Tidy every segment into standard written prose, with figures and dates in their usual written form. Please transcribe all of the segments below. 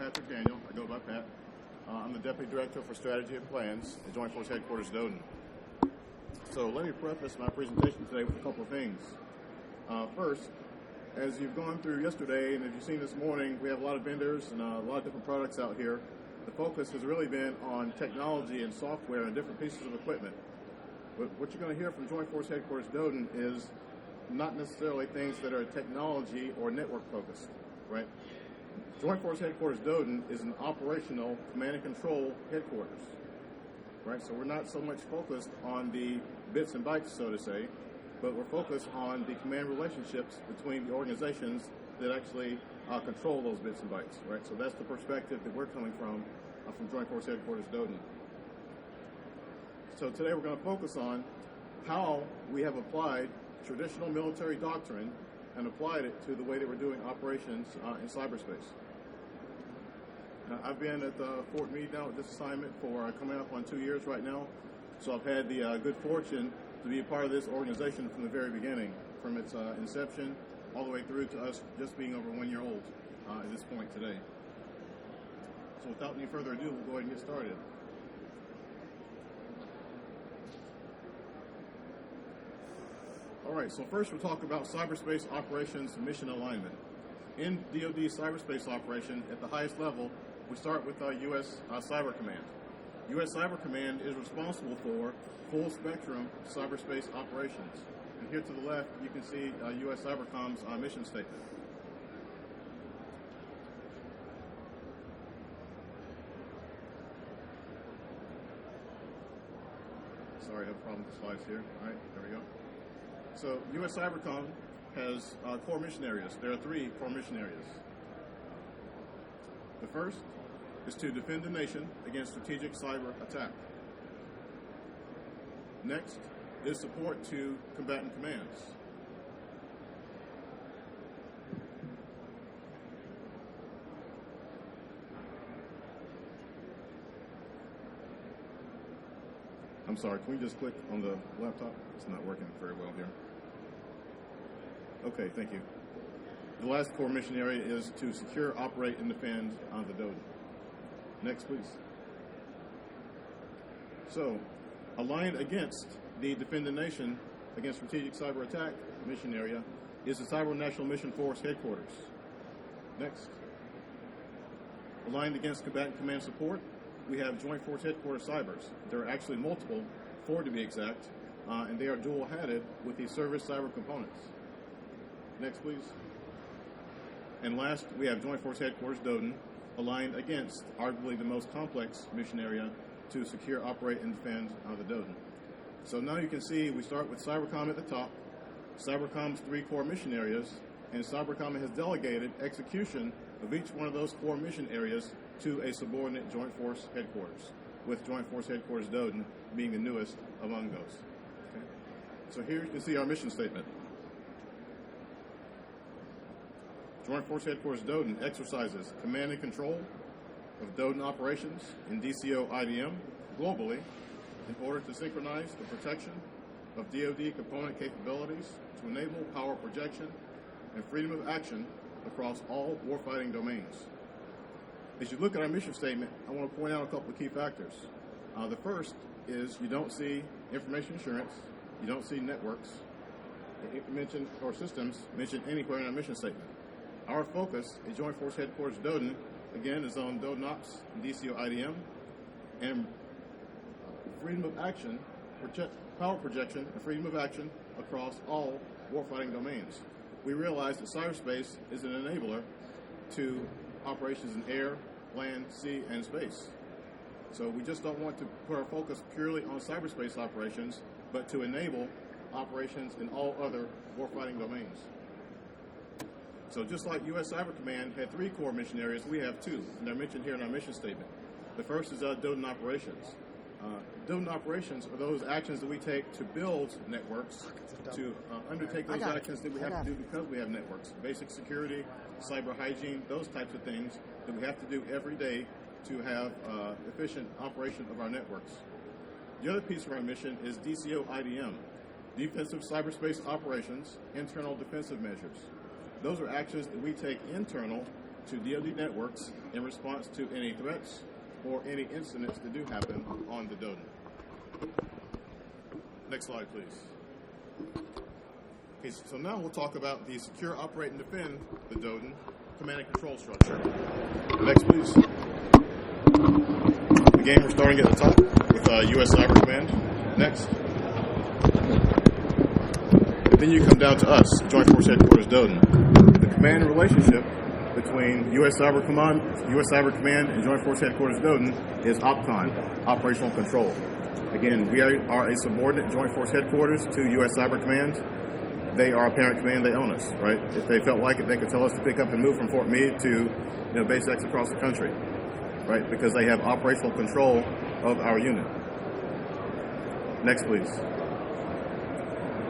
Patrick Daniel. I go by Pat. I'm the Deputy Director for Strategy and Plans at Joint Force Headquarters DODIN. So let me preface my presentation today with a couple of things. First, as you've gone through yesterday and as you've seen this morning, we have a lot of vendors and a lot of different products out here. The focus has really been on technology and software and different pieces of equipment. But what you're going to hear from Joint Force Headquarters DODIN is not necessarily things that are technology or network focused, right? Joint Force Headquarters DODIN is an operational command and control headquarters, right? So we're not so much focused on the bits and bytes, so to say, but we're focused on the command relationships between the organizations that actually control those bits and bytes, right? So that's the perspective that we're coming from Joint Force Headquarters DODIN. So today we're going to focus on how we have applied traditional military doctrine and applied it to the way that we're doing operations in cyberspace. I've been at Fort Meade now at this assignment for coming up on 2 years right now. So I've had the good fortune to be a part of this organization from the very beginning, from its inception all the way through to us just being over 1 year old at this point today. So without any further ado, we'll go ahead and get started. All right, so first we'll talk about cyberspace operations mission alignment. In DoD cyberspace operation, at the highest level, we start with U.S. Cyber Command. U.S. Cyber Command is responsible for full spectrum cyberspace operations. And here to the left, you can see U.S. Cybercom's mission statement. Sorry, I have a problem with the slides here. All right, there we go. So U.S. Cybercom has core mission areas. There are 3 core mission areas. The first is to defend the nation against strategic cyber attack. Next is support to combatant commands. I'm sorry, can we just click on the laptop? It's not working very well here. Okay, thank you. The last core mission area is to secure, operate, and defend on the DoDIN. Next, please. So, aligned against the Defend the Nation against strategic cyber attack mission area is the Cyber National Mission Force Headquarters. Next. Aligned against combatant command support, we have Joint Force Headquarters Cybers. There are actually multiple, 4 to be exact, and they are dual-hatted with the service cyber components. Next, please. And last, we have Joint Force Headquarters DODIN, aligned against arguably the most complex mission area to secure, operate, and defend the DODIN. So now you can see we start with Cybercom at the top, Cybercom's 3 core mission areas, and Cybercom has delegated execution of each one of those core mission areas to a subordinate Joint Force Headquarters, with Joint Force Headquarters DODIN being the newest among those. Okay. So here you can see our mission statement. Joint Force Headquarters DODIN exercises command and control of DODIN operations in DCO IDM globally in order to synchronize the protection of DoD component capabilities to enable power projection and freedom of action across all warfighting domains. As you look at our mission statement, I want to point out a couple of key factors. The first is you don't see information assurance, you don't see networks mentioned or systems mentioned anywhere in our mission statement. Our focus at Joint Force Headquarters DODIN, again, is on DODIN Ops and DCO IDM and freedom of action, power projection, and freedom of action across all warfighting domains. We realize that cyberspace is an enabler to operations in air, land, sea, and space. So we just don't want to put our focus purely on cyberspace operations, but to enable operations in all other warfighting domains. So just like U.S. Cyber Command had 3 core mission areas, we have 2, and they're mentioned here in our mission statement. The first is DODIN operations. DODIN operations are those actions that we take to build networks, to undertake those actions that we have to do because we have networks. Basic security, cyber hygiene, those types of things that we have to do every day to have efficient operation of our networks. The other piece of our mission is DCO IDM, Defensive Cyberspace Operations, Internal Defensive Measures. Those are actions that we take internal to DoD networks in response to any threats or any incidents that do happen on the DODIN. Next slide, please. Okay, so now we'll talk about the Secure, Operate, and Defend the DODIN command and control structure. Next, please. Again, we're starting at the top with U.S. Cyber Command. Next. Then you come down to us, Joint Force Headquarters DODIN. The command relationship between U.S. Cyber Command, and Joint Force Headquarters DODIN is OPCON, Operational Control. Again, we are a subordinate Joint Force Headquarters to U.S. Cyber Command. They are a parent command, they own us, right? If they felt like it, they could tell us to pick up and move from Fort Meade to Base X across the country, right? Because they have operational control of our unit. Next, please.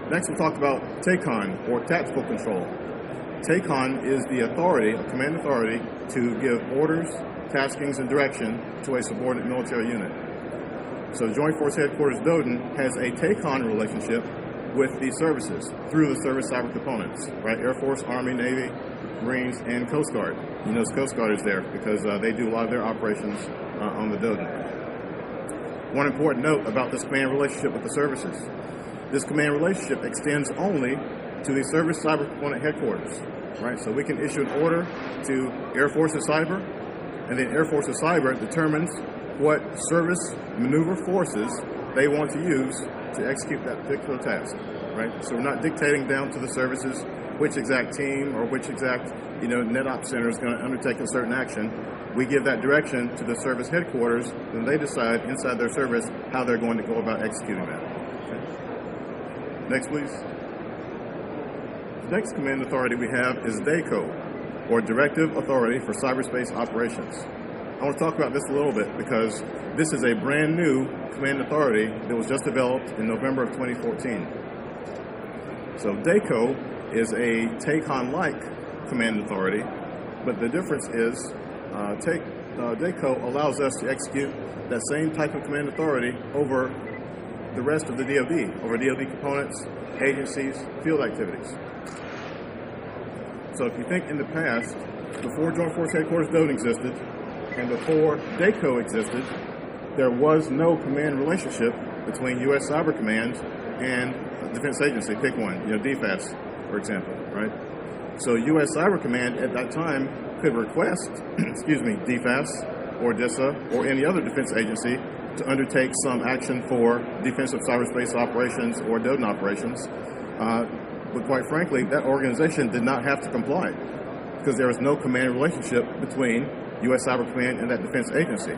Next, we'll talk about TACON, or Tactical Control. TACON is the authority, a command authority, to give orders, taskings, and direction to a subordinate military unit. So Joint Force Headquarters DODIN has a TACON relationship with the services through the service cyber components, right? Air Force, Army, Navy, Marines, and Coast Guard. You notice Coast Guard is there because they do a lot of their operations on the DODIN. One important note about this command relationship with the services. This command relationship extends only to the service cyber component headquarters, right? So we can issue an order to Air Force's cyber, and then Air Force's cyber determines what service maneuver forces they want to use to execute that particular task, right? So we're not dictating down to the services which exact team or which exact, NetOps center is going to undertake a certain action. We give that direction to the service headquarters, and they decide inside their service how they're going to go about executing that. Okay. Next, please. The next command authority we have is DACO, or Directive Authority for Cyberspace Operations. I want to talk about this a little bit because this is a brand new command authority that was just developed in November of 2014. So DACO is a TACON-like command authority, but the difference is DACO allows us to execute that same type of command authority over the rest of the DoD, over DoD components, agencies, field activities. So if you think in the past, before Joint Force Headquarters DODIN existed, and before DACO existed, there was no command relationship between U.S. Cyber Command and defense agency. Pick one, DFAS, for example, right? So U.S. Cyber Command at that time could request, DFAS or DISA or any other defense agency to undertake some action for defensive cyberspace operations or DODIN operations. But quite frankly, that organization did not have to comply because there was no command relationship between U.S. Cyber Command and that defense agency.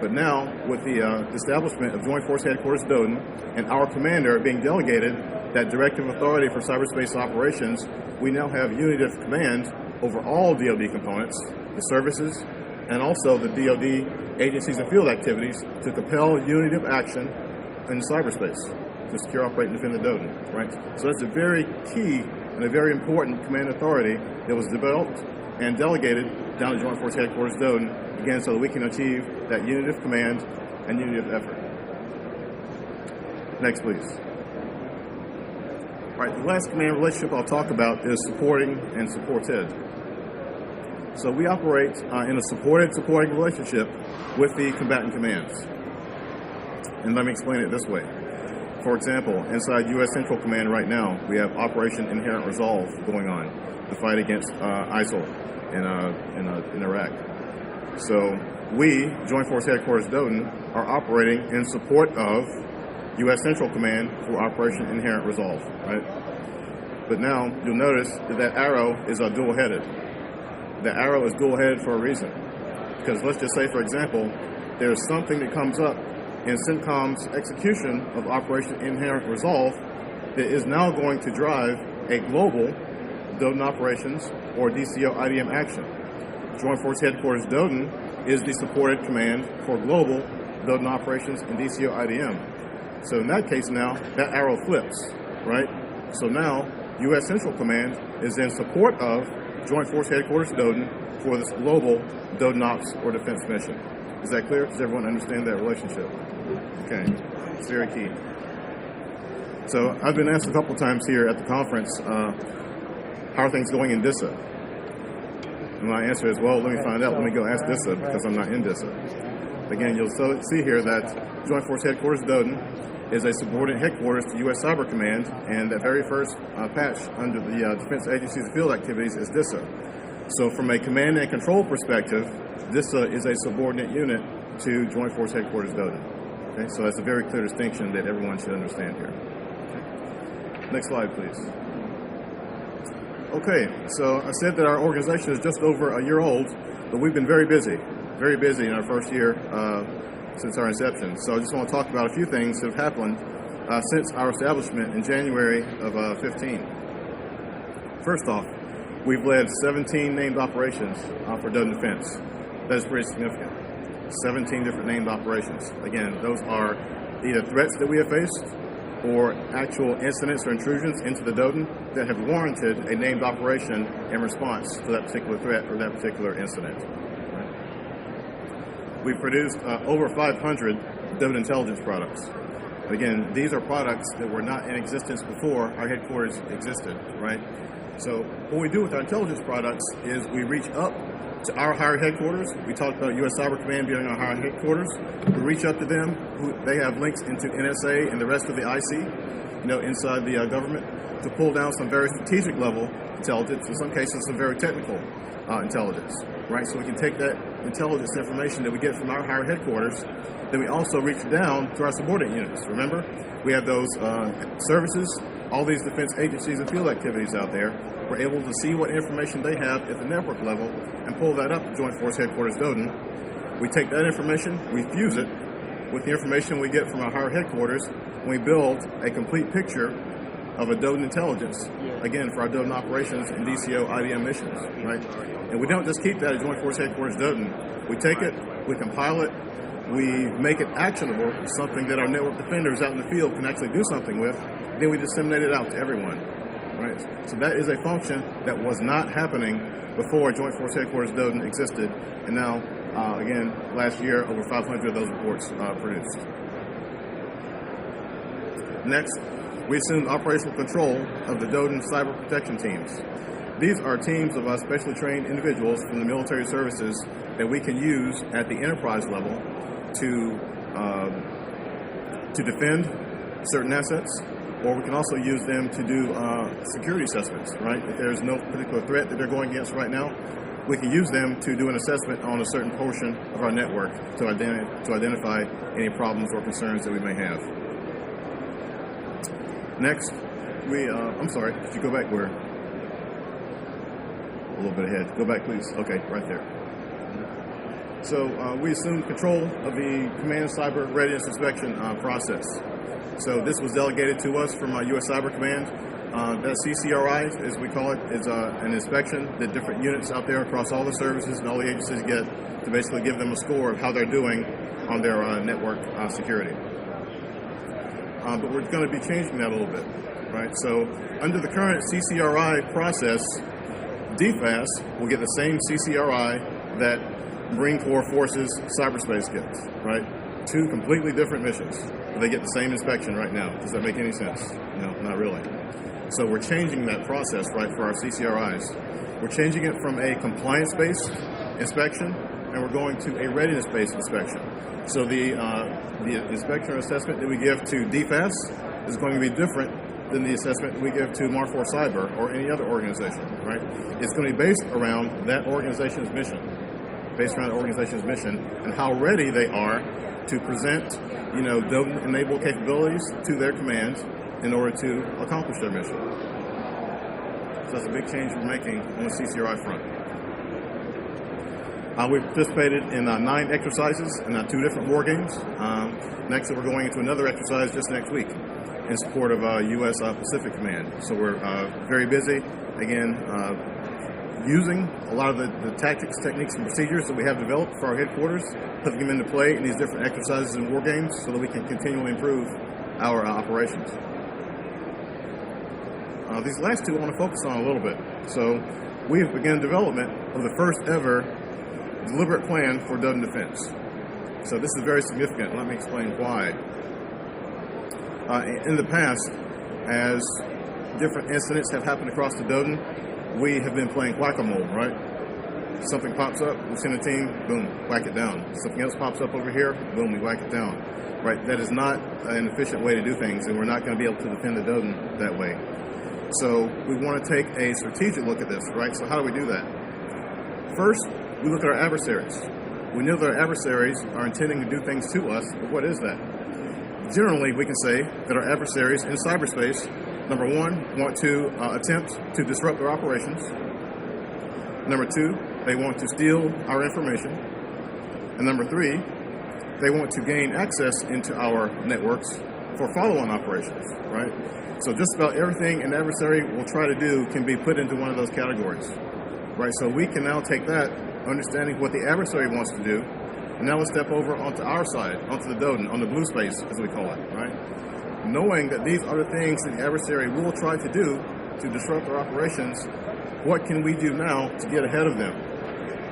But now, with the establishment of Joint Force Headquarters DODIN and our commander being delegated that directive authority for cyberspace operations, we now have unity of command over all DoD components, the services, and also the DoD agencies and field activities to compel unity of action in cyberspace to secure, operate, and defend the DODIN, right? So that's a very key and a very important command authority that was developed and delegated down to Joint Force Headquarters DODIN, again, so that we can achieve that unity of command and unity of effort. Next, please. All right, the last command relationship I'll talk about is supporting and supported. So we operate in a supporting relationship with the combatant commands. And let me explain it this way. For example, inside U.S. Central Command right now, we have Operation Inherent Resolve going on, the fight against ISIL in Iraq. So we, Joint Force Headquarters DODIN, are operating in support of U.S. Central Command for Operation Inherent Resolve, right? But now you'll notice that arrow is dual-headed. The arrow is dual-headed for a reason. Because let's just say, for example, there's something that comes up in CENTCOM's execution of Operation Inherent Resolve that is now going to drive a global DODIN operations or DCO IDM action. Joint Force Headquarters DODIN is the supported command for global DODIN operations and DCO IDM. So in that case now, that arrow flips, right? So now, U.S. Central Command is in support of Joint Force Headquarters DODIN for this global DODIN ops or defense mission. Is that clear? Does everyone understand that relationship? Okay, it's very key. So I've been asked a couple times here at the conference, how are things going in DISA? And my answer is, well, let me find out. Let me go ask DISA because I'm not in DISA. Again, you'll see here that Joint Force Headquarters DODIN is a subordinate headquarters to U.S. Cyber Command, and the very first patch under the Defense Agency's field activities is DISA. So from a command and control perspective, DISA is a subordinate unit to Joint Force Headquarters DODIN. Okay, so that's a very clear distinction that everyone should understand here. Okay. Next slide, please. Okay, so I said that our organization is just over a year old, but we've been very busy in our first year since our inception. So I just want to talk about a few things that have happened since our establishment in January of 15. First off, we've led 17 named operations for DODIN Defense. That is pretty significant. 17 different named operations. Again, those are either threats that we have faced or actual incidents or intrusions into the DODIN that have warranted a named operation in response to that particular threat or that particular incident. Right? We've produced over 500 DODIN intelligence products. Again, these are products that were not in existence before our headquarters existed, right? So what we do with our intelligence products is we reach up to our higher headquarters. We talked about U.S. Cyber Command being our higher headquarters. We reach up to them. They have links into NSA and the rest of the IC, inside the government, to pull down some very strategic level intelligence, in some cases some very technical intelligence, right? So we can take that intelligence information that we get from our higher headquarters, then we also reach down to our subordinate units. Remember, we have those services, all these defense agencies and field activities out there. We're able to see what information they have at the network level and pull that up to Joint Force Headquarters DODIN. We take that information, we fuse it with the information we get from our higher headquarters, and we build a complete picture of a DODIN intelligence, again, for our DODIN operations and DCO IDM missions, right? And we don't just keep that at Joint Force Headquarters DODIN. We take it, we compile it, we make it actionable, something that our network defenders out in the field can actually do something with, then we disseminate it out to everyone. Right. So that is a function that was not happening before Joint Force Headquarters DODIN existed, and now, again, last year, over 500 of those reports produced. Next, we assumed operational control of the DODIN cyber protection teams. These are teams of specially trained individuals from the military services that we can use at the enterprise level to defend certain assets, or we can also use them to do security assessments, right? If there's no particular threat that they're going against right now, we can use them to do an assessment on a certain portion of our network to identify any problems or concerns that we may have. Next, I'm sorry, could you go back where? A little bit ahead. Go back, please. Okay, right there. So we assumed control of the Command Cyber Readiness Inspection process. So this was delegated to us from U.S. Cyber Command. That CCRI, as we call it, is an inspection that different units out there across all the services and all the agencies get to basically give them a score of how they're doing on their network security. But we're going to be changing that a little bit, right? So under the current CCRI process, DFAS will get the same CCRI that Marine Corps Forces cyberspace gets, right? Two completely different missions. They get the same inspection right now. Does that make any sense? No, not really. So we're changing that process, right, for our CCRIs. We're changing it from a compliance-based inspection, and we're going to a readiness-based inspection. So the inspection or assessment that we give to DFAS is going to be different than the assessment we give to Marfor Cyber or any other organization, right? It's going to be based around that organization's mission, and how ready they are to present, DODIN-enabled capabilities to their command in order to accomplish their mission. So that's a big change we're making on the CCRI front. We've participated in 9 exercises and 2 different war games. Next, we're going into another exercise just next week in support of U.S. Pacific Command. So we're very busy, again, using a lot of the tactics, techniques, and procedures that we have developed for our headquarters, putting them into play in these different exercises and war games so that we can continually improve our operations. These last 2 I want to focus on a little bit. So we have begun development of the first ever deliberate plan for DODIN defense. So this is very significant. Let me explain why. In the past, as different incidents have happened across the DODIN, we have been playing whack-a-mole, right? Something pops up, we send a team, boom, whack it down. Something else pops up over here, boom, we whack it down. Right? That is not an efficient way to do things, and we're not going to be able to defend the DODIN that way. So we want to take a strategic look at this, right? So how do we do that? First, we look at our adversaries. We know that our adversaries are intending to do things to us, but what is that? Generally, we can say that our adversaries in cyberspace, number one, want to attempt to disrupt our operations. Number two, they want to steal our information. And number three, they want to gain access into our networks for follow-on operations, right? So just about everything an adversary will try to do can be put into one of those categories, right? So we can now take that, understanding what the adversary wants to do, and now let's step over onto our side, onto the DODIN, on the blue space, as we call it, right? Knowing that these are the things that the adversary will try to do to disrupt our operations, what can we do now to get ahead of them?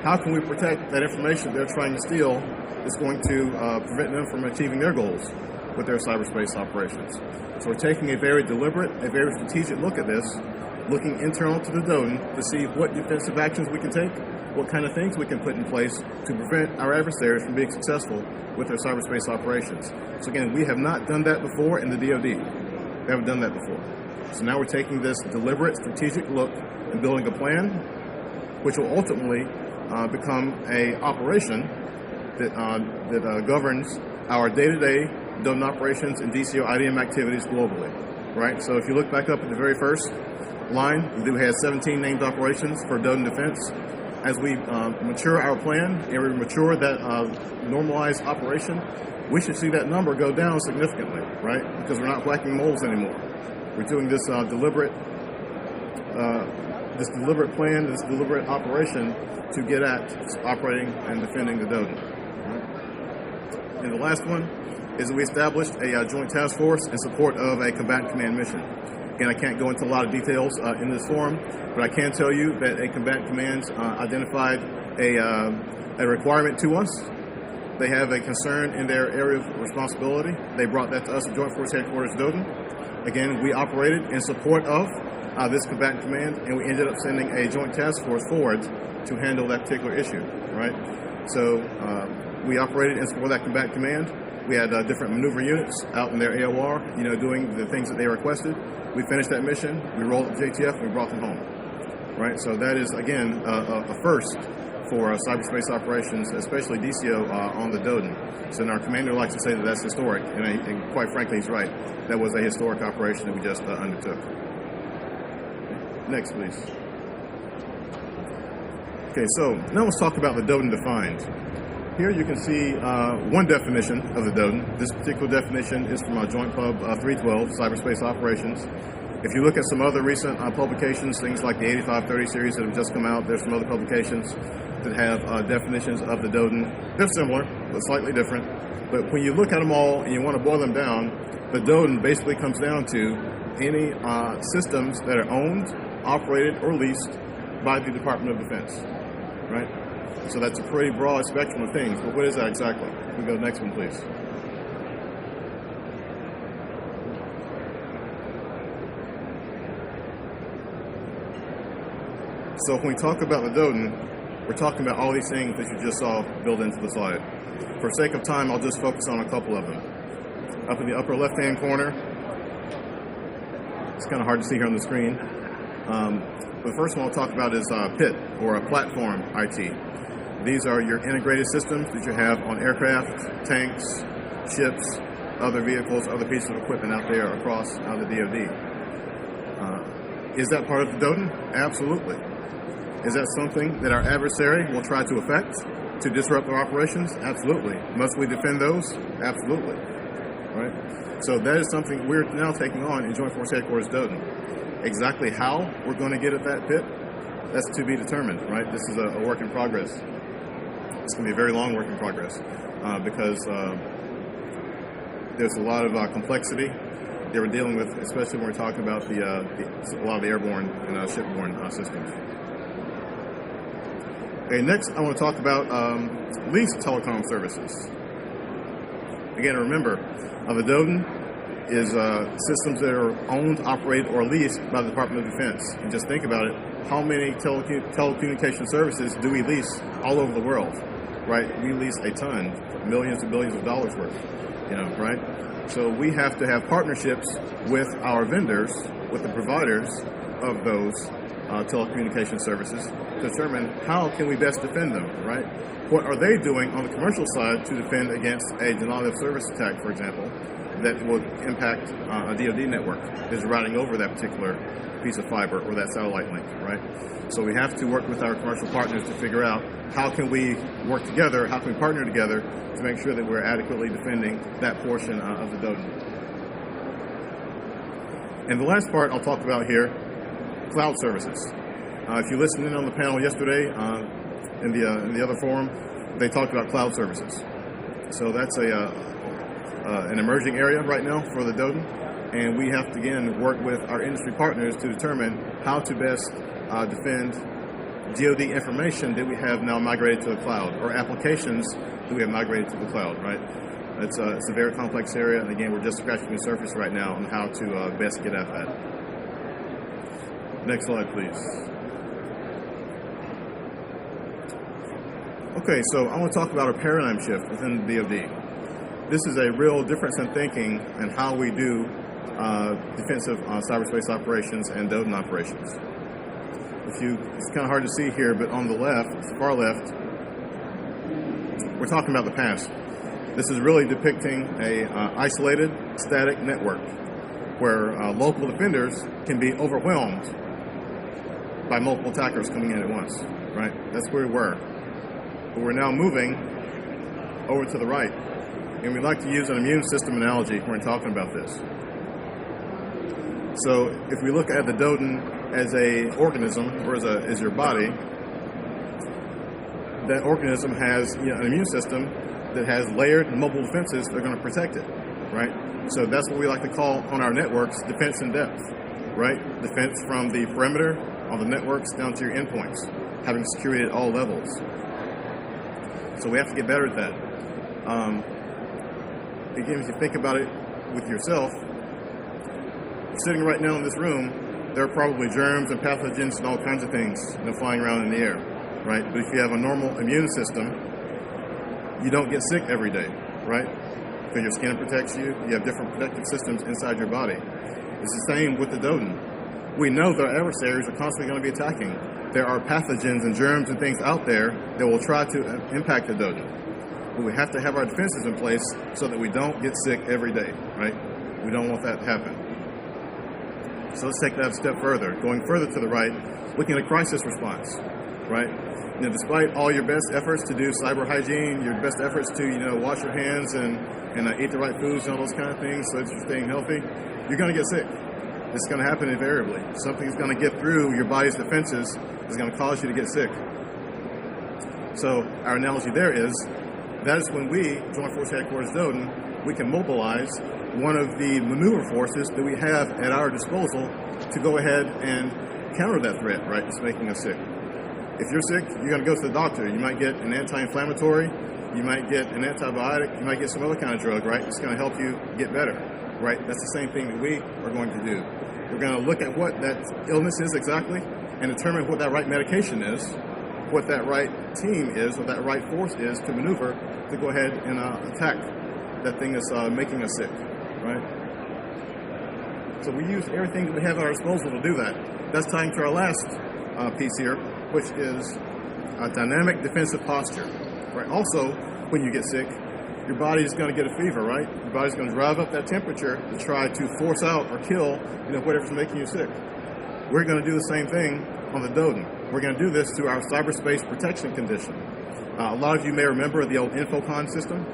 How can we protect that information they're trying to steal that's going to prevent them from achieving their goals with their cyberspace operations? So we're taking a very deliberate, a very strategic look at this, looking internal to the DODIN to see what defensive actions we can take, what kind of things we can put in place to prevent our adversaries from being successful with their cyberspace operations. So again, we have not done that before in the DoD. We haven't done that before. So now we're taking this deliberate, strategic look and building a plan, which will ultimately become a operation that governs our day-to-day DODIN operations and DCO IDM activities globally, right? So if you look back up at the very first line, we do have 17 named operations for DODIN defense. As we mature our plan and we mature that normalized operation, we should see that number go down significantly, right? Because we're not whacking moles anymore. We're doing this deliberate plan, this deliberate operation to get at operating and defending the DODIN. Right? And the last one is that we established a joint task force in support of a combatant command mission. Again, I can't go into a lot of details in this forum, but I can tell you that a combatant command identified a requirement to us. They have a concern in their area of responsibility. They brought that to us at Joint Force Headquarters DODIN. Again, we operated in support of this combatant command, and we ended up sending a joint task force forward to handle that particular issue, right? So we operated in support of that combatant command. We had different maneuver units out in their AOR, doing the things that they requested. We finished that mission, we rolled up JTF, and we brought them home, right? So that is, again, a first for cyberspace operations, especially DCO on the DODIN. So our commander likes to say that that's historic, and quite frankly, he's right. That was a historic operation that we just undertook. Next, please. Okay, so now let's talk about the DODIN defined. Here you can see one definition of the DODIN. This particular definition is from Joint Pub 312, Cyberspace Operations. If you look at some other recent publications, things like the 8530 series that have just come out, there's some other publications that have definitions of the DODIN. They're similar, but slightly different. But when you look at them all and you want to boil them down, the DODIN basically comes down to any systems that are owned, operated, or leased by the Department of Defense, right? So that's a pretty broad spectrum of things, but what is that exactly? We go to the next one, please. So when we talk about the DODIN, we're talking about all these things that you just saw built into the slide. For sake of time, I'll just focus on a couple of them. Up in the upper left-hand corner, it's kind of hard to see here on the screen. The first one I'll talk about is PIT, or a platform IT. These are your integrated systems that you have on aircraft, tanks, ships, other vehicles, other pieces of equipment out there across the DoD. Is that part of the DODIN? Absolutely. Is that something that our adversary will try to affect to disrupt our operations? Absolutely. Must we defend those? Absolutely. Right? So that is something we're now taking on in Joint Force Headquarters DODIN. Exactly how we're going to get at that PIT, that's to be determined, right? This is a work in progress. It's going to be a very long work in progress because there's a lot of complexity that we're dealing with, especially when we're talking about a lot of the airborne and shipborne systems. Okay, next I want to talk about leased telecom services. Again, remember, the DODIN is systems that are owned, operated, or leased by the Department of Defense. And just think about it, how many telecommunication services do we lease all over the world, right? We lease a ton, millions and billions of dollars worth, right? So we have to have partnerships with our vendors, with the providers of those telecommunication services to determine how can we best defend them, right? What are they doing on the commercial side to defend against a denial of service attack, for example, that will impact a DoD network is riding over that particular piece of fiber or that satellite link, right? So we have to work with our commercial partners to figure out how can we work together, how can we partner together to make sure that we're adequately defending that portion of the DoDin. And the last part I'll talk about here, cloud services. If you listened in on the panel yesterday in the other forum, they talked about cloud services. So that's an emerging area right now for the DoDin, and we have to again work with our industry partners to determine how to best defend DoD information that we have now migrated to the cloud, or applications that we have migrated to the cloud, right? It's a very complex area, and again, we're just scratching the surface right now on how to best get at that. Next slide, please. Okay, so I want to talk about a paradigm shift within the DoD. This is a real difference in thinking and how we do defensive cyberspace operations and DoDin operations. It's kind of hard to see here, but on the left, far left, we're talking about the past. This is really depicting a isolated, static network where local defenders can be overwhelmed by multiple attackers coming in at once, right? That's where we were. But we're now moving over to the right. And we like to use an immune system analogy when we're talking about this. So if we look at the DoDin as a organism, or as your body, that organism has an immune system that has layered mobile defenses that are going to protect it, right? So that's what we like to call on our networks defense in depth, right? Defense from the perimeter on the networks down to your endpoints, having security at all levels. So we have to get better at that. Again, if you think about it with yourself, sitting right now in this room, there are probably germs and pathogens and all kinds of things flying around in the air, right? But if you have a normal immune system, you don't get sick every day, right? Because your skin protects you, you have different protective systems inside your body. It's the same with the DoDin. We know that our adversaries are constantly going to be attacking. There are pathogens and germs and things out there that will try to impact the DoDin. But we have to have our defenses in place so that we don't get sick every day, right? We don't want that to happen. So let's take that a step further. Going further to the right, looking at crisis response, right? Despite all your best efforts to do cyber hygiene, your best efforts to, wash your hands and eat the right foods and all those kind of things so that you're staying healthy, you're going to get sick. It's going to happen invariably. Something's going to get through your body's defenses is going to cause you to get sick. So our analogy there is, that is when we, Joint Force Headquarters DoDin, we can mobilize one of the maneuver forces that we have at our disposal to go ahead and counter that threat, right, that's making us sick. If you're sick, you're going to go to the doctor. You might get an anti-inflammatory, you might get an antibiotic, you might get some other kind of drug, right? It's going to help you get better, right? That's the same thing that we are going to do. We're going to look at what that illness is exactly and determine what that right medication is, what that right team is, what that right force is to maneuver to go ahead and attack that thing that's making us sick, right? So we use everything that we have at our disposal to do that. That's tying to our last piece here, which is a dynamic defensive posture, right? Also, when you get sick, your body is going to get a fever, right? Your body's going to drive up that temperature to try to force out or kill, whatever's making you sick. We're going to do the same thing on the DoDin. We're going to do this through our cyberspace protection condition. A lot of you may remember the old Infocon system,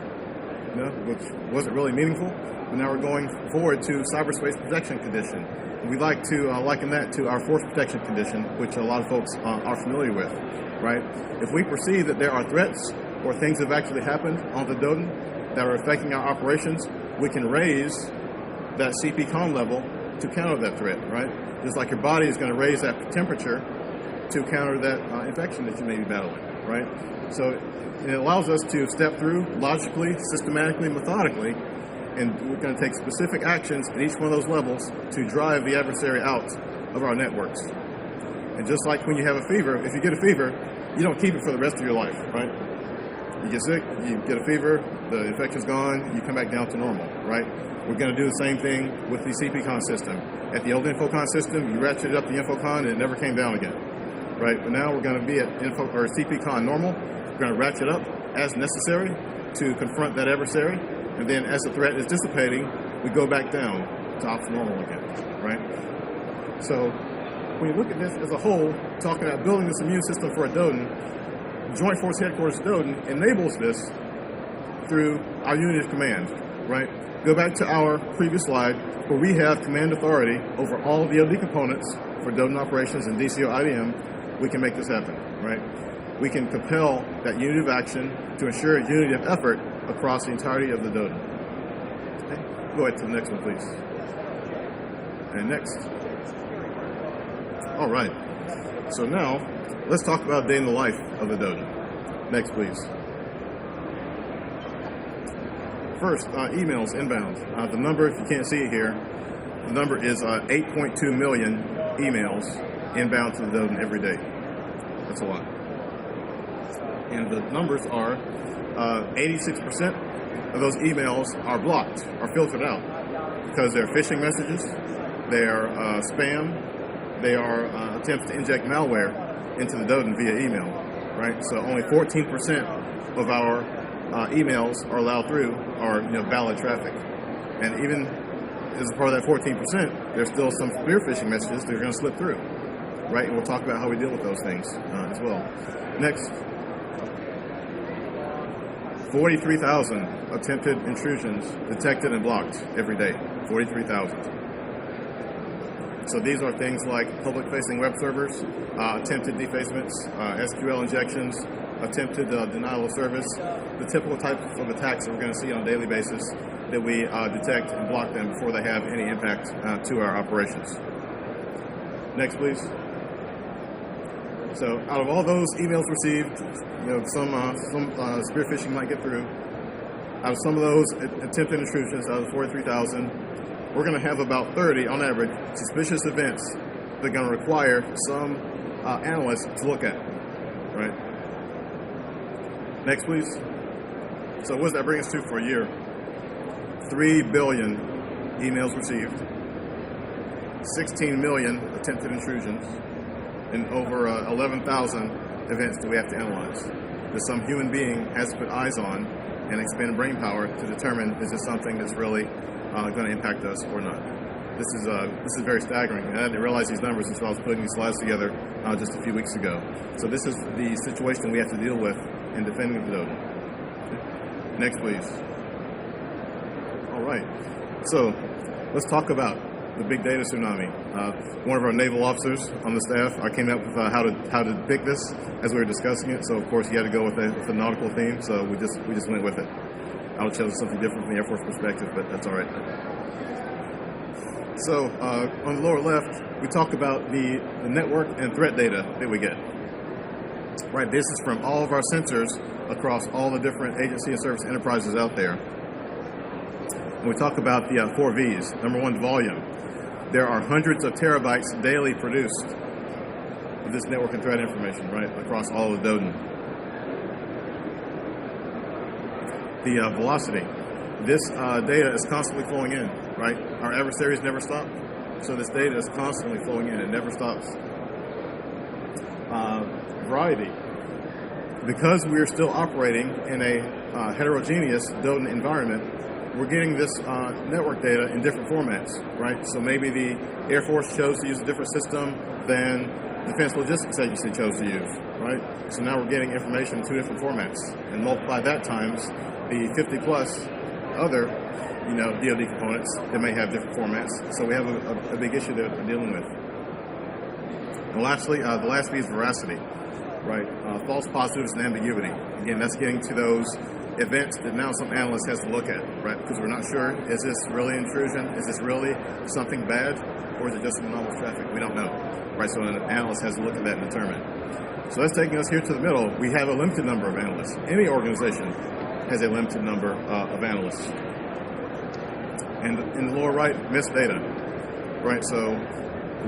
which wasn't really meaningful, but now we're going forward to cyberspace protection condition. And we like to liken that to our force protection condition, which a lot of folks are familiar with, right? If we perceive that there are threats or things that have actually happened on the DoDin that are affecting our operations, we can raise that CPCON level to counter that threat, right? Just like your body is going to raise that temperature to counter that infection that you may be battling, right? So it allows us to step through logically, systematically, methodically, And we're going to take specific actions at each one of those levels to drive the adversary out of our networks. And just like when you have a fever, if you get a fever, you don't keep it for the rest of your life, right? You get sick, you get a fever, the infection's gone, you come back down to normal, right? We're going to do the same thing with the CPCON system. At the old Infocon system, you ratcheted up the Infocon and it never came down again, right? But now we're going to be at CPCON normal. We're going to ratchet up as necessary to confront that adversary. And then as the threat is dissipating, we go back down to ops normal again, right? So when you look at this as a whole, talking about building this immune system for a DODIN, Joint Force Headquarters DODIN enables this through our unit of command, right? Go back to our previous slide where we have command authority over all DoD components for DODIN operations and DCO IDM. We can make this happen, right? We can compel that unity of action to ensure unity of effort across the entirety of the DODIN. Okay. Go ahead to the next one, please. And next. All right. So now, let's talk about day in the life of the DODIN. Next, please. First, emails inbound. The number, if you can't see it here, the number is 8.2 million emails inbound to the DODIN every day. That's a lot. And the numbers are 86% of those emails are blocked, are filtered out, because they're phishing messages, they are spam, they are attempts to inject malware into the DODIN via email, right? So only 14% of our emails are allowed through are valid traffic. And even as a part of that 14%, there's still some spear phishing messages that are going to slip through, right? And we'll talk about how we deal with those things as well. Next. 43,000 attempted intrusions detected and blocked every day. 43,000. So these are things like public-facing web servers, attempted defacements, SQL injections, attempted denial of service, the typical types of attacks that we're going to see on a daily basis that we detect and block them before they have any impact to our operations. Next, please. So out of all those emails received, some spear phishing might get through. Out of some of those attempted intrusions, out of the 43,000, we're going to have about 30 on average suspicious events that are going to require some analysts to look at, right? Next, please. So what does that bring us to for a year? 3 billion emails received, 16 million attempted intrusions, and over 11,000 events that we have to analyze that some human being has to put eyes on and expend brain power to determine is this something that's really going to impact us or not. This is very staggering, and I didn't realize these numbers until I was putting these slides together just a few weeks ago. So this is the situation we have to deal with in defending the DODIN. Next, please. All right. So let's talk about the big data tsunami. One of our naval officers on the staff, I came up with how to depict this as we were discussing it. So of course you had to go with the nautical theme. So we just went with it. I would chose something different from the Air Force perspective, but that's all right. So on the lower left, we talk about the network and threat data that we get. Right, this is from all of our sensors across all the different agency and service enterprises out there. And we talk about the 4 V's. Number one, volume. There are hundreds of terabytes daily produced of this network and threat information, right, across all of the DODIN. The velocity. This data is constantly flowing in, right? Our adversaries never stop, so this data is constantly flowing in. It never stops. Variety. Because we're still operating in a heterogeneous DODIN environment, we're getting this network data in different formats, right? So maybe the Air Force chose to use a different system than the Defense Logistics Agency chose to use, right? So now we're getting information in 2 different formats, and multiply that times the 50 plus other, DoD components that may have different formats. So we have a big issue that we're dealing with. And lastly, the last V is veracity, right? False positives and ambiguity. Again, that's getting to those events that now some analyst has to look at, right? Because we're not sure, is this really intrusion? Is this really something bad? Or is it just anomalous traffic? We don't know, right? So an analyst has to look at that and determine. So that's taking us here to the middle. We have a limited number of analysts. Any organization has a limited number of analysts. And in the lower right, missed data, right? So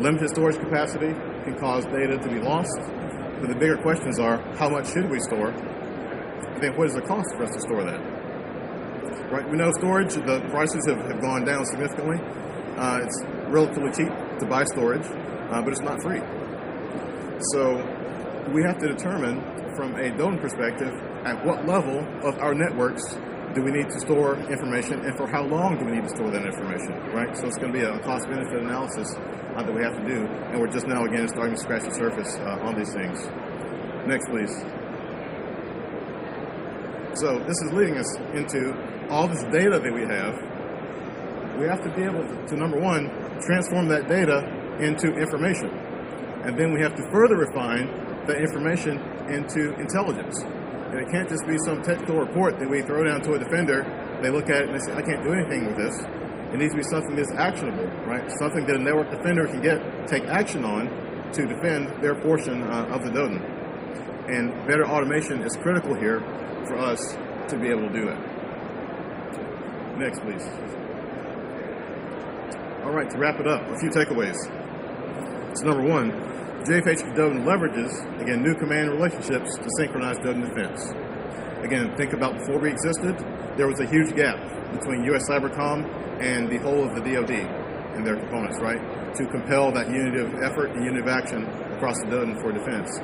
limited storage capacity can cause data to be lost. But the bigger questions are, how much should we store? And then what is the cost for us to store that? Right? We know storage, the prices have gone down significantly. It's relatively cheap to buy storage, but it's not free. So we have to determine from a DODIN perspective, at what level of our networks do we need to store information, and for how long do we need to store that information, right? So it's going to be a cost-benefit analysis that we have to do, and we're just now, again, starting to scratch the surface on these things. Next, please. So this is leading us into all this data that we have. We have to be able to, number one, transform that data into information. And then we have to further refine that information into intelligence. And it can't just be some technical report that we throw down to a defender, they look at it and they say, I can't do anything with this. It needs to be something that's actionable, right? Something that a network defender can take action on to defend their portion of the DODIN. And better automation is critical here for us to be able to do that. Next, please. All right, to wrap it up, a few takeaways. So number one, JFHQ-DODIN leverages, again, new command relationships to synchronize DODIN defense. Again, think about before we existed, there was a huge gap between U.S. Cybercom and the whole of the DoD and their components, right? To compel that unity of effort and unity of action across the DODIN for defense.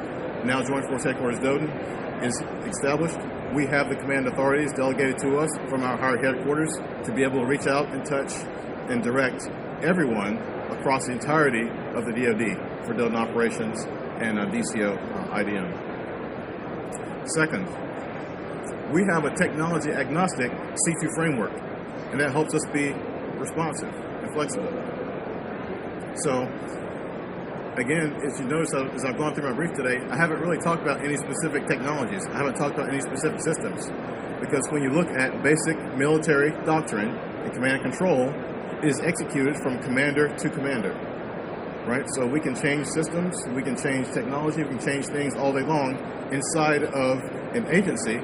Now Joint Force Headquarters DODIN is established. We have the command authorities delegated to us from our higher headquarters to be able to reach out and touch and direct everyone across the entirety of the DoD for DODIN operations and DCO IDM. Second, we have a technology agnostic C2 framework, and that helps us be responsive and flexible. So, again, as you notice, as I've gone through my brief today, I haven't really talked about any specific technologies. I haven't talked about any specific systems, because when you look at basic military doctrine and command and control, it is executed from commander to commander, right? So we can change systems, we can change technology, we can change things all day long inside of an agency,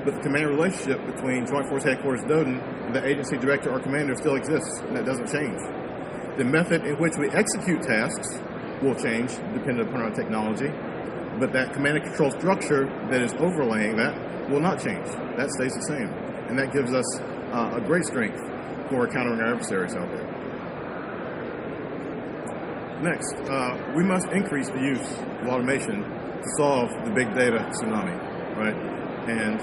but the command relationship between Joint Force Headquarters DODIN and the agency director or commander still exists, and that doesn't change. The method in which we execute tasks will change depending upon our technology, but that command and control structure that is overlaying that will not change. That stays the same, and that gives us a great strength for countering our adversaries out there. Next, we must increase the use of automation to solve the big data tsunami, right? And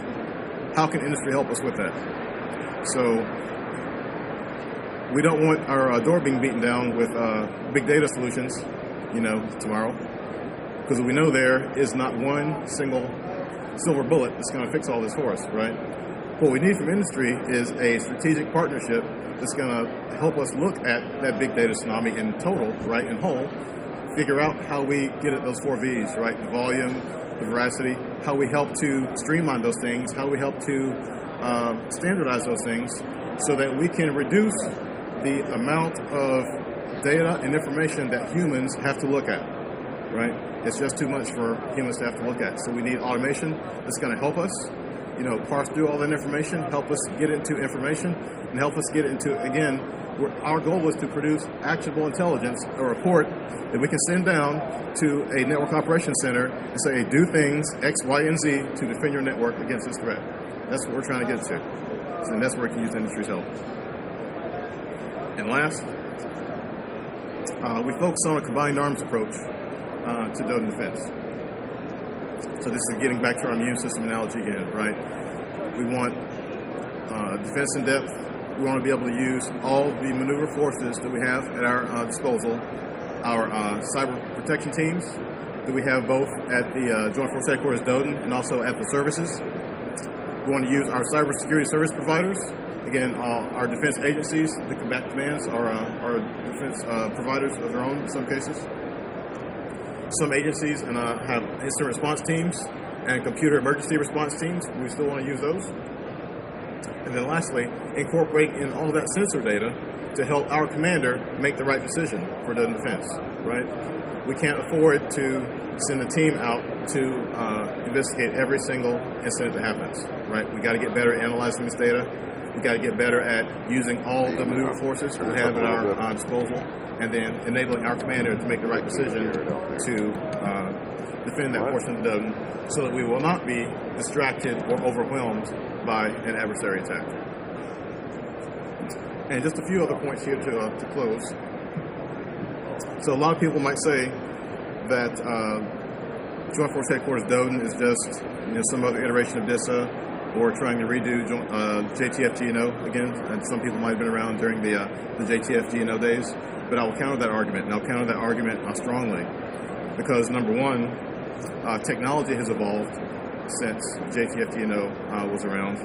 how can industry help us with that? So we don't want our door being beaten down with big data solutions, tomorrow, because we know there is not one single silver bullet that's going to fix all this for us, right? What we need from industry is a strategic partnership that's going to help us look at that big data tsunami in total, right, in whole, figure out how we get at those 4 V's, right, the volume, the veracity, how we help to streamline those things, how we help to standardize those things so that we can reduce the amount of data and information that humans have to look at, right? It's just too much for humans to have to look at. So we need automation that's going to help us, parse through all that information, help us get into information, and help us get into, again, our goal is to produce actionable intelligence, a report that we can send down to a network operations center and say, hey, do things X, Y, and Z to defend your network against this threat. That's what we're trying to get to. And that's where we can use the industry's help. And last, we focus on a combined arms approach to DODIN defense. So this is getting back to our immune system analogy again, right? We want defense in depth. We want to be able to use all the maneuver forces that we have at our disposal, our cyber protection teams that we have both at the Joint Force Headquarters DODIN and also at the services. We want to use our cybersecurity service providers. Again, our defense agencies, the combat commands, are defense providers of their own in some cases. Some agencies have incident response teams and computer emergency response teams. We still want to use those. And then lastly, incorporate in all that sensor data to help our commander make the right decision for DODIN defense, right? We can't afford to send a team out to investigate every single incident that happens, right? We got to get better at analyzing this data. We've got to get better at using all the maneuver forces we have at our disposal, and then enabling our commander to make the right decision to defend that portion of the Doden so that we will not be distracted or overwhelmed by an adversary attack. And just a few other points here to close. So a lot of people might say that Joint Force Headquarters Doden is just some other iteration of DISA, or trying to redo JTF-GNO again. And some people might have been around during the JTF-GNO days, but I will counter that argument, and I'll counter that argument strongly, because number one, technology has evolved since JTF-GNO was around.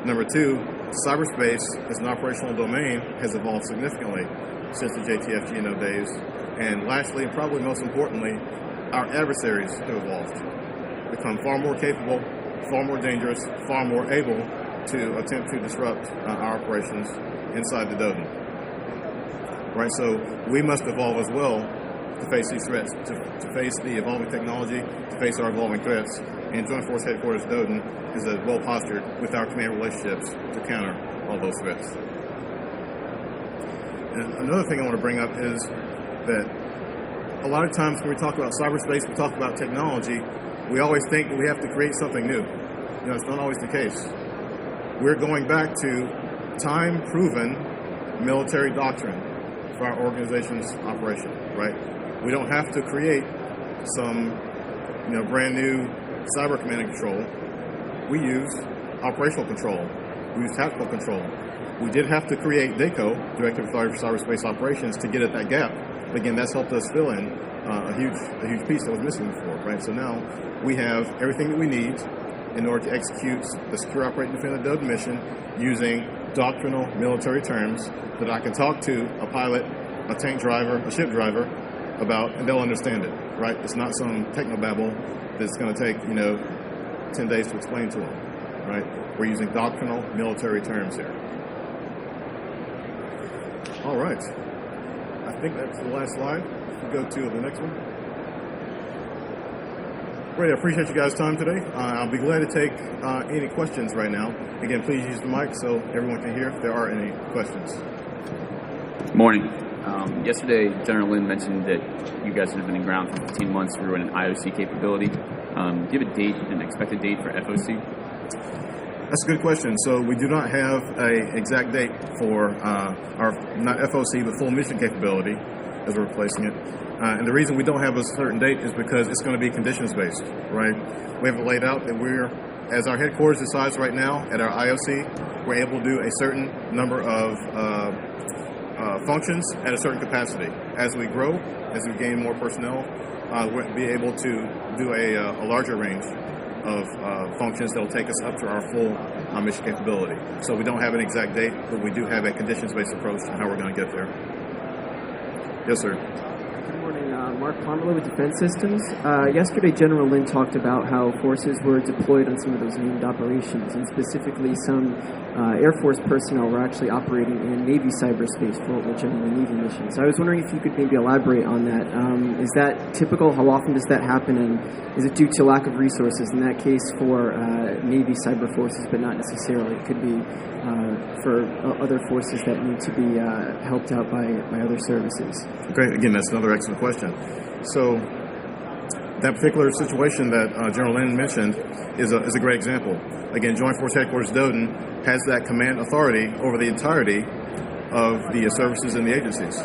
Number two, cyberspace as an operational domain has evolved significantly since the JTF-GNO days. And lastly, and probably most importantly, our adversaries have evolved, become far more capable, far more dangerous, far more able to attempt to disrupt our operations inside the Doden. Right, so we must evolve as well to face these threats, to face the evolving technology, to face our evolving threats. And Joint Force Headquarters Doden is well postured with our command relationships to counter all those threats. And another thing I want to bring up is that a lot of times when we talk about cyberspace, we talk about technology, we always think that we have to create something new. It's not always the case. We're going back to time-proven military doctrine for our organization's operation, right? We don't have to create some, brand new cyber command and control. We use operational control. We use tactical control. We did have to create DACO, Directive Authority for Cyberspace Operations, to get at that gap. Again, that's helped us fill in a huge piece that was missing before, right? So now we have everything that we need in order to execute the Secure, Operate, and Defend the Doden mission using doctrinal military terms that I can talk to a pilot, a tank driver, a ship driver about, and they'll understand it, right? It's not some technobabble that's going to take, 10 days to explain to them, right? We're using doctrinal military terms here. All right. I think that's the last slide. We'll go to the next one. Great, I appreciate you guys' time today. I'll be glad to take any questions right now. Again, please use the mic so everyone can hear if there are any questions. Morning. Yesterday, General Lynn mentioned that you guys have been in ground for 15 months. We were in an IOC capability. Do you have a date, an expected date for FOC? That's a good question. So we do not have an exact date for our, not FOC, but full mission capability as we're replacing it. And the reason we don't have a certain date is because it's going to be conditions-based, right? We have it laid out that as our headquarters decides right now at our IOC, we're able to do a certain number of functions at a certain capacity. As we grow, as we gain more personnel, we'll be able to do a larger range of functions that will take us up to our full mission capability. So we don't have an exact date, but we do have a conditions-based approach to how we're going to get there. Yes, sir. Good morning, Mark Pomerleau with Defense Systems. Yesterday, General Lynn talked about how forces were deployed on some of those named operations, and specifically some Air Force personnel were actually operating in Navy cyberspace for what were generally Navy missions. I was wondering if you could maybe elaborate on that. Is that typical? How often does that happen? And is it due to lack of resources? In that case, for Navy cyber forces, but not necessarily. It could be for other forces that need to be helped out by other services. Okay, again, that's another excellent question. So that particular situation that General Lynn mentioned is a great example. Again, Joint Force Headquarters Doden has that command authority over the entirety of the services in the agencies.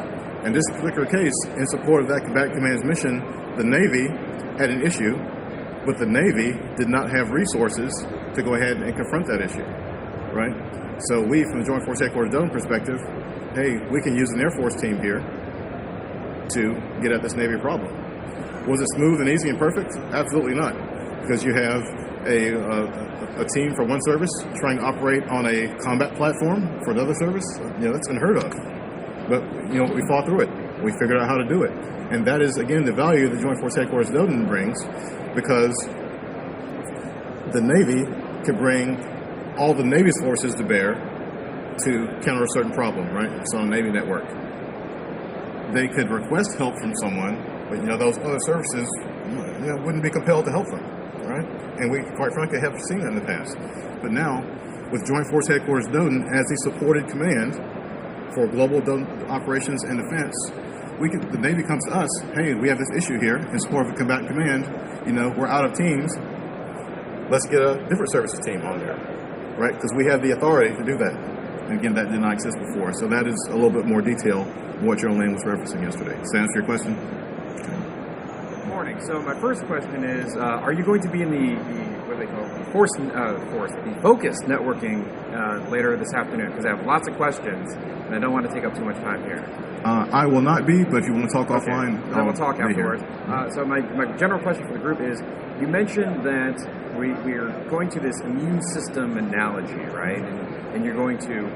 In this particular case, in support of that combat command's mission, the Navy had an issue, but the Navy did not have resources to go ahead and confront that issue, right? So we, from the Joint Force Headquarters Doden perspective, hey, we can use an Air Force team here to get at this Navy problem. Was it smooth and easy and perfect? Absolutely not, because you have a team for one service trying to operate on a combat platform for another service. That's unheard of. But we fought through it. We figured out how to do it, and that is again the value that Joint Force Headquarters Doden brings, because the Navy can bring all the Navy's forces to bear to counter a certain problem, right? It's on a Navy network. They could request help from someone, but those other services wouldn't be compelled to help them, right? And we, quite frankly, have seen that in the past. But now with Joint Force Headquarters DODIN as the supported command for global operations and defense, the Navy comes to us, hey, we have this issue here in support of a combatant command, we're out of teams, let's get a different services team on there, right? Because we have the authority to do that. And again, that did not exist before. So that is a little bit more detail what General Lynn was referencing yesterday. Does that answer your question? Morning. So my first question is, are you going to be in the what do they call it? The focused networking later this afternoon? Because I have lots of questions, and I don't want to take up too much time here. I will not be, but if you want to talk offline, I will talk afterwards. So my general question for the group is, you mentioned that we're going to this immune system analogy, right? And you're going to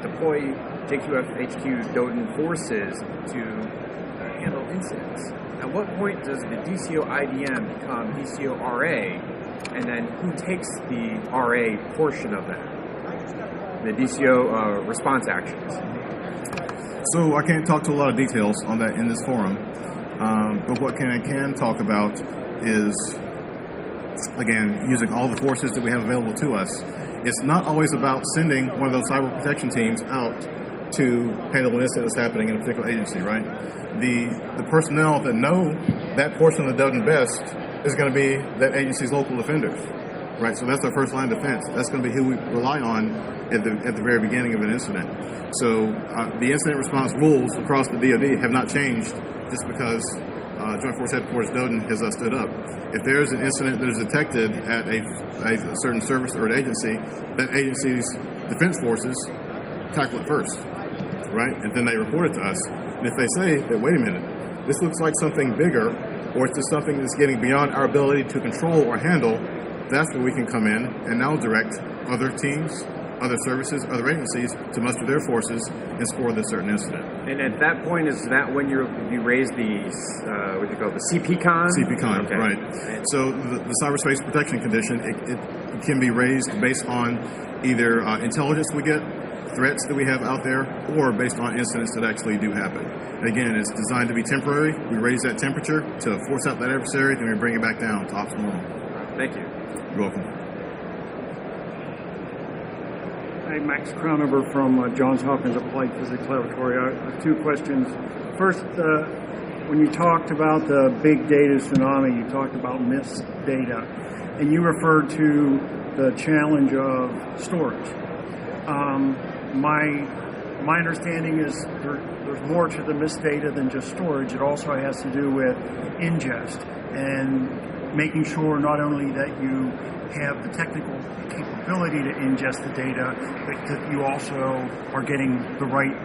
deploy JFHQ-DODIN forces to handle incidents. At what point does the DCO-IDM become DCO-RA, and then who takes the RA portion of that? The DCO response actions. So I can't talk to a lot of details on that in this forum, but what I can talk about is, again, using all the forces that we have available to us. It's not always about sending one of those cyber protection teams out to handle an incident that's happening in a particular agency, right? The personnel that know that portion of the DODIN best is going to be that agency's local defenders, right? So that's our first line of defense. That's going to be who we rely on at the very beginning of an incident. So the incident response rules across the DoD have not changed just because Joint Force Headquarters DODIN has stood up. If there's an incident that is detected at a certain service or an agency, that agency's defense forces tackle it first, right? And then they report it to us. And if they say that, wait a minute, this looks like something bigger, or it's just something that's getting beyond our ability to control or handle, that's where we can come in and now direct other teams, other services, other agencies to muster their forces in support of this certain incident. And at that point, is that when you raise the what do you call it, the CPCON? CPCON, okay. Right. So the cyberspace protection condition, it can be raised based on either intelligence we get, threats that we have out there, or based on incidents that actually do happen. And again, it's designed to be temporary. We raise that temperature to force out that adversary, then we bring it back down to optimal. Thank you. You're welcome. Hi, Max Crownover from Johns Hopkins Applied Physics Laboratory. I have two questions. First, when you talked about the big data tsunami, you talked about missed data, and you referred to the challenge of storage. My understanding is there's more to the missed data than just storage. It also has to do with ingest and making sure not only that you have the technical capability to ingest the data, but that you also are getting the right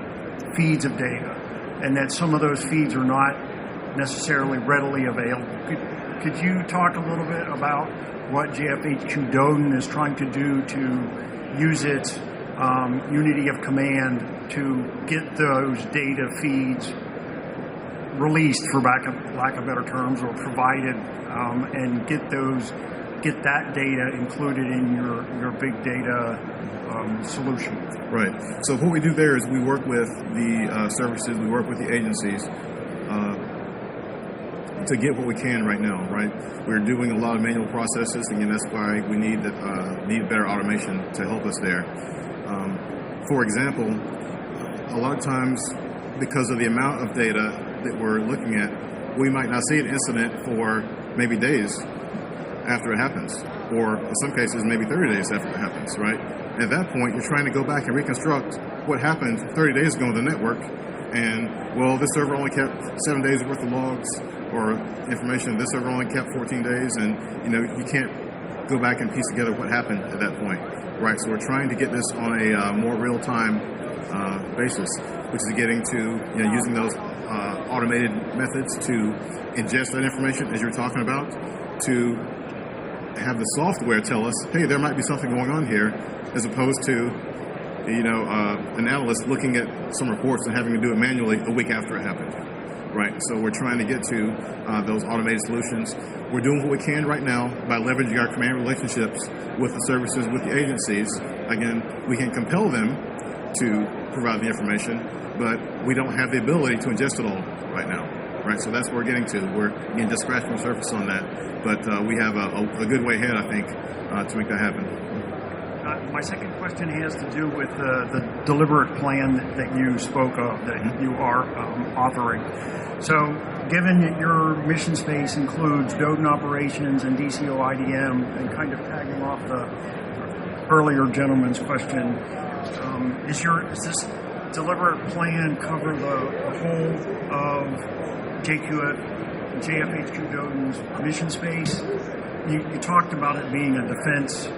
feeds of data, and that some of those feeds are not necessarily readily available. Could you talk a little bit about what JFHQ-DODIN is trying to do to use its unity of command to get those data feeds released, for lack of better terms, or provided, and get that data included in your big data solution? Right. So what we do there is we work with the services, we work with the agencies to get what we can right now, right? We're doing a lot of manual processes, and that's why we need better automation to help us there. For example, a lot of times, because of the amount of data that we're looking at, we might not see an incident for maybe days after it happens, or in some cases, maybe 30 days after it happens, right? At that point, you're trying to go back and reconstruct what happened 30 days ago on the network, and, well, this server only kept 7 days worth of logs, or information, this server only kept 14 days, and, you can't go back and piece together what happened at that point, right? So we're trying to get this on a more real-time basis, which is getting to, using those automated methods to ingest that information, as you're talking about, to have the software tell us, hey, there might be something going on here, as opposed to, an analyst looking at some reports and having to do it manually a week after it happened, right? So we're trying to get to those automated solutions. We're doing what we can right now by leveraging our command relationships with the services, with the agencies. Again, we can compel them to provide the information, but we don't have the ability to ingest it all right now, right? So that's what we're getting to. We're just scratching the surface on that, but we have a good way ahead, I think, to make that happen. My second question has to do with the deliberate plan that you spoke of, that you are authoring. So, given that your mission space includes DODIN operations and DCO IDM, and kind of tagging off the earlier gentleman's question, is this deliberate plan cover the whole of JFHQ-DODIN's mission space? You talked about it being a defense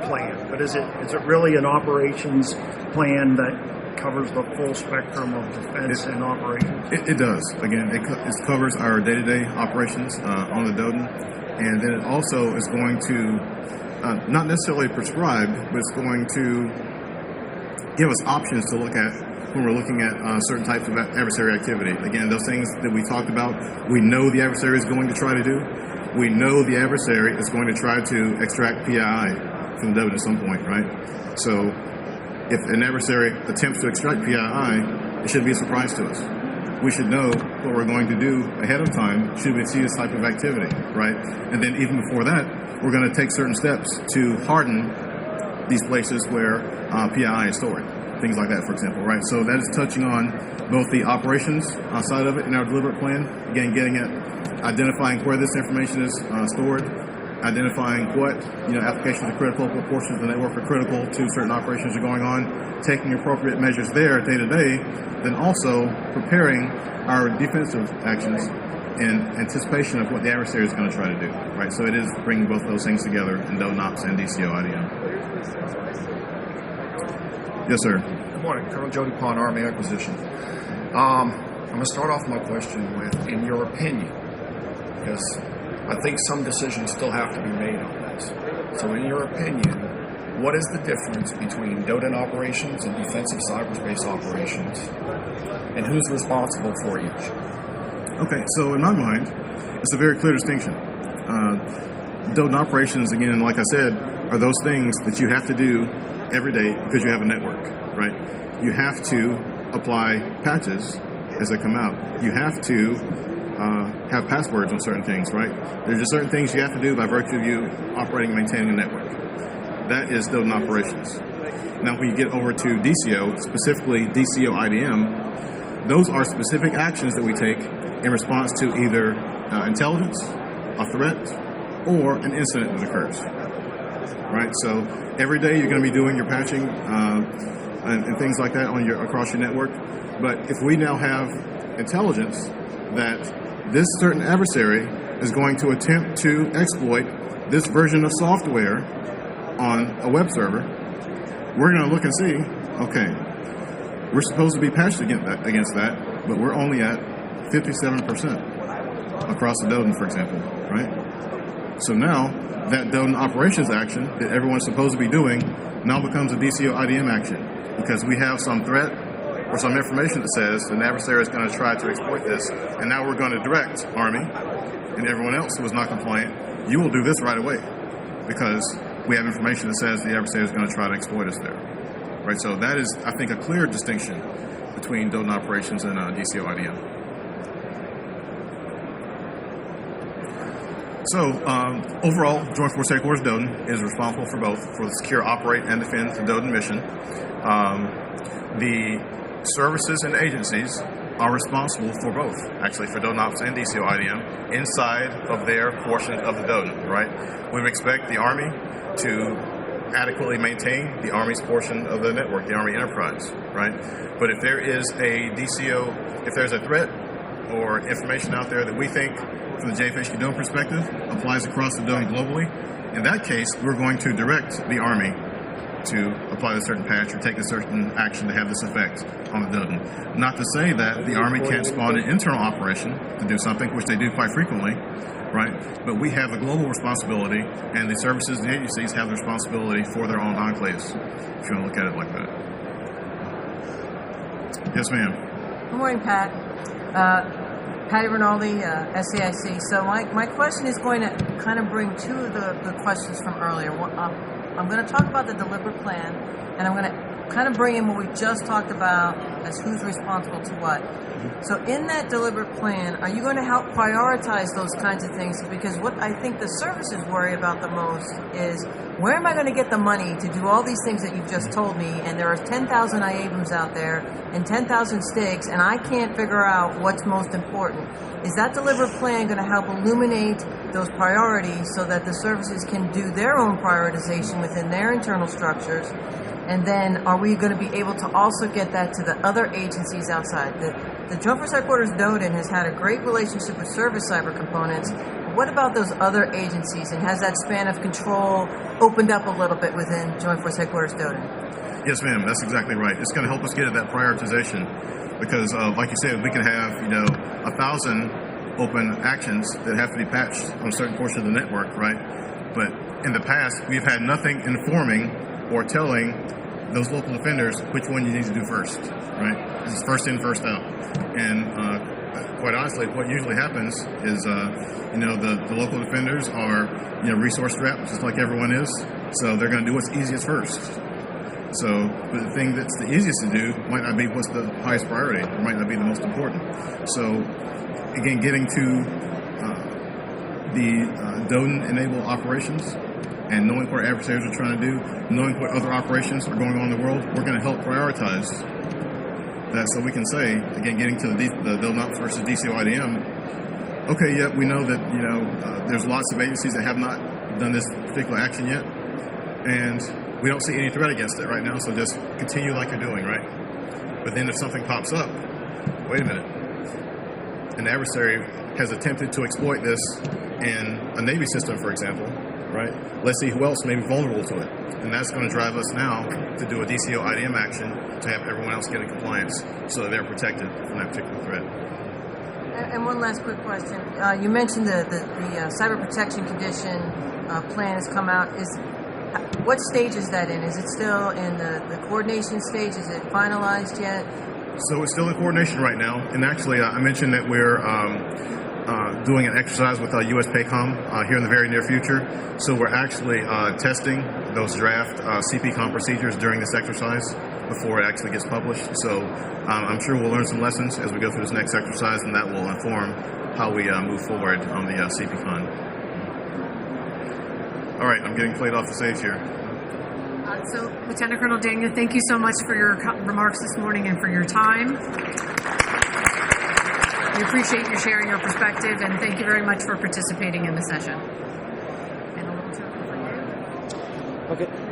plan, but is it really an operations plan that covers the full spectrum of defense and operations? It does. Again, it covers our day-to-day operations on the DODIN, and then it also is going to not necessarily prescribe, but it's going to give us options to look at when we're looking at certain types of adversary activity. Again, those things that we talked about, we know the adversary is going to try to do. We know the adversary is going to try to extract PII from the DODIN at some point, right? So if an adversary attempts to extract PII, it shouldn't be a surprise to us. We should know what we're going to do ahead of time should we see this type of activity, right? And then even before that, we're going to take certain steps to harden these places where PII is stored. Things like that, for example, right? So that is touching on both the operations side of it in our deliberate plan. Again, getting at identifying where this information is stored, identifying what applications are critical, what portions of the network are critical to certain operations are going on, taking appropriate measures there day to day, then also preparing our defensive actions in anticipation of what the adversary is going to try to do, right? So it is bringing both those things together in DODIN Ops and DCO IDM. Yes, sir. Good morning, Colonel Jody Pond, Army Acquisition. I'm going to start off my question with, in your opinion, because I think some decisions still have to be made on this. So in your opinion, what is the difference between DODIN operations and defensive cyberspace operations, and who's responsible for each? Okay, so in my mind, it's a very clear distinction. DODIN operations, again, like I said, are those things that you have to do every day because you have a network, right? You have to apply patches as they come out. You have to have passwords on certain things, right? There's just certain things you have to do by virtue of you operating and maintaining a network. That is DODIN operations. Now, when you get over to DCO, specifically DCO IDM, those are specific actions that we take in response to either intelligence, a threat, or an incident that occurs, right? So every day you're going to be doing your patching and things like that across your network. But if we now have intelligence that this certain adversary is going to attempt to exploit this version of software on a web server, we're going to look and see, okay, we're supposed to be patched against that, but we're only at 57% across the DODIN, for example, right? So now that DODIN operations action that everyone's supposed to be doing now becomes a DCO IDM action because we have some threat or some information that says an adversary is going to try to exploit this, and now we're going to direct Army and everyone else who is not compliant, you will do this right away because we have information that says the adversary is going to try to exploit us there, right? So that is, I think, a clear distinction between DODIN operations and DCO IDM. So overall, Joint Force Headquarters DODIN is responsible for both, for the secure, operate, and defend the DODIN mission. The services and agencies are responsible for both, actually, for DODIN Ops and DCO IDM inside of their portion of the DODIN, right? We would expect the Army to adequately maintain the Army's portion of the network, the Army enterprise, right? But if there is a DCO, if there's a threat or information out there that we think, from the JFHQ-DODIN perspective, applies across the DODIN globally, in that case, we're going to direct the Army to apply a certain patch or take a certain action to have this effect on the DODIN. Not to say that the Army can't spawn an internal operation to do something, which they do quite frequently, right? But we have the global responsibility, and the services and agencies have the responsibility for their own enclaves, if you want to look at it like that. Yes, ma'am. Good morning, Pat. Patty Rinaldi, SAIC. So my question is going to kind of bring two of the questions from earlier. I'm going to talk about the deliberate plan, and I'm going to kind of bring in what we just talked about as who's responsible to what. So in that deliberate plan, are you going to help prioritize those kinds of things? Because what I think the services worry about the most is, where am I going to get the money to do all these things that you've just told me? And there are 10,000 IABMs out there and 10,000 stakes, and I can't figure out what's most important. Is that deliberate plan going to help illuminate those priorities so that the services can do their own prioritization within their internal structures? And then are we going to be able to also get that to the other agencies outside? The Joint Force Headquarters DODIN has had a great relationship with service cyber components. What about those other agencies, and has that span of control opened up a little bit within Joint Force Headquarters DODIN? Yes, ma'am. That's exactly right. It's going to help us get at that prioritization because, like you said, we can have 1,000 open actions that have to be patched on a certain portion of the network, right? But in the past, we've had nothing informing or telling those local offenders which one you need to do first, right? This is first in, first out. And quite honestly, what usually happens is, the local offenders are, resource strapped just like everyone is. So they're going to do what's easiest first. So the thing that's the easiest to do might not be what's the highest priority, or might not be the most important. So again, getting to the DODIN-enabled operations and knowing what our adversaries are trying to do, knowing what other operations are going on in the world, we're going to help prioritize that so we can say, again, getting to the DODIN Ops versus DCO IDM, okay, yeah, we know that, there's lots of agencies that have not done this particular action yet, and we don't see any threat against it right now, so just continue like you're doing, right? But then if something pops up, wait a minute, an adversary has attempted to exploit this in a Navy system, for example, right? Let's see who else may be vulnerable to it. And that's going to drive us now to do a DCO IDM action to have everyone else get in compliance so that they're protected from that particular threat. And one last quick question. You mentioned the cyber protection condition plan has come out. What stage is that in? Is it still in the coordination stage? Is it finalized yet? So it's still in coordination right now. And actually, I mentioned that we're doing an exercise with US PACOM here in the very near future. So we're actually testing those draft CPCOM procedures during this exercise before it actually gets published. So I'm sure we'll learn some lessons as we go through this next exercise, and that will inform how we move forward on the CPCON. All right, I'm getting played off the stage here. So, Lieutenant Colonel Daniel, thank you so much for your remarks this morning and for your time. We appreciate you sharing your perspective, and thank you very much for participating in the session. And a little token for you. Okay.